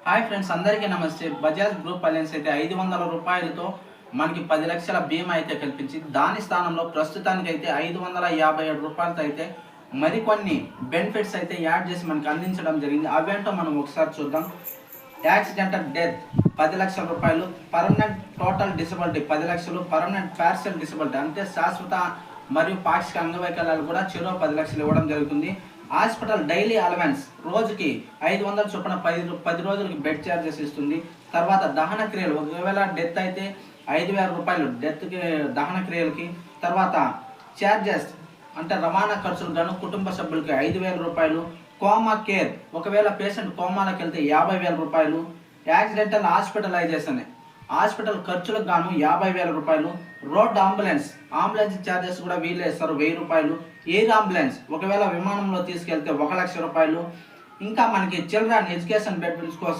Hi friends, అందరికీ నమస్తే. Bajaj group alliance అయితే 500 రూపాయలతో మనకి 10 లక్షల బీమా అయితే కల్పించింది. దాని స్థానంలో ప్రస్తుతానికైతే 557 రూపాయలతో అయితే మరికొన్ని బెనిఫిట్స్ అయితే యాడ్ చేసి మనకి అందించడం జరిగింది. అవేంటో మనం ఒకసారి చూద్దాం. యాక్సిడెంటల్ డెత్ 10 లక్షల రూపాయలు, పర్మనెంట్ టోటల్ డిసబిలిటీ 10 లక్షలు, పర్మనెంట్ పార్షియల్ డిసబిలిటీ అంటే శాశ్వత మరియు పాక్షిక అంగవైకల్యాలు కూడా చెరో 10 లక్షలు ఇవ్వడం జరుగుతుంది. హాస్పిటల్ డైలీ అలవెన్స్ రోజుకి 500 చొప్పున 10 రోజులకి బెడ్ ఛార్జెస్ ఇస్తుంది. తర్వాత దహన క్రియలు, ఒకవేళ డెత్ అయితే 5,000 రూపాయలు డెత్కి దహన క్రియలకి. తర్వాత ఛార్జెస్ అంటే రవాణా ఖర్చులు గాను కుటుంబ సభ్యులకి 5,000 రూపాయలు. కోమా కేర్, ఒకవేళ పేషెంట్ కోమాలోకి వెళ్తే 50,000 రూపాయలు. యాక్సిడెంటల్ హాస్పిటలైజేషన్ హాస్పిటల్ ఖర్చులకు గాను 50,000 రూపాయలు. రోడ్ అంబులెన్స్ ఛార్జెస్ కూడా వీళ్ళే ఇస్తారు, 1000 రూపాయలు. ఎయిర్ అంబులెన్స్ ఒకవేళ విమానంలో తీసుకెళ్తే 1,00,000 రూపాయలు. ఇంకా మనకి చిల్డ్రన్ ఎడ్యుకేషన్ బెనిఫిట్స్ కోసం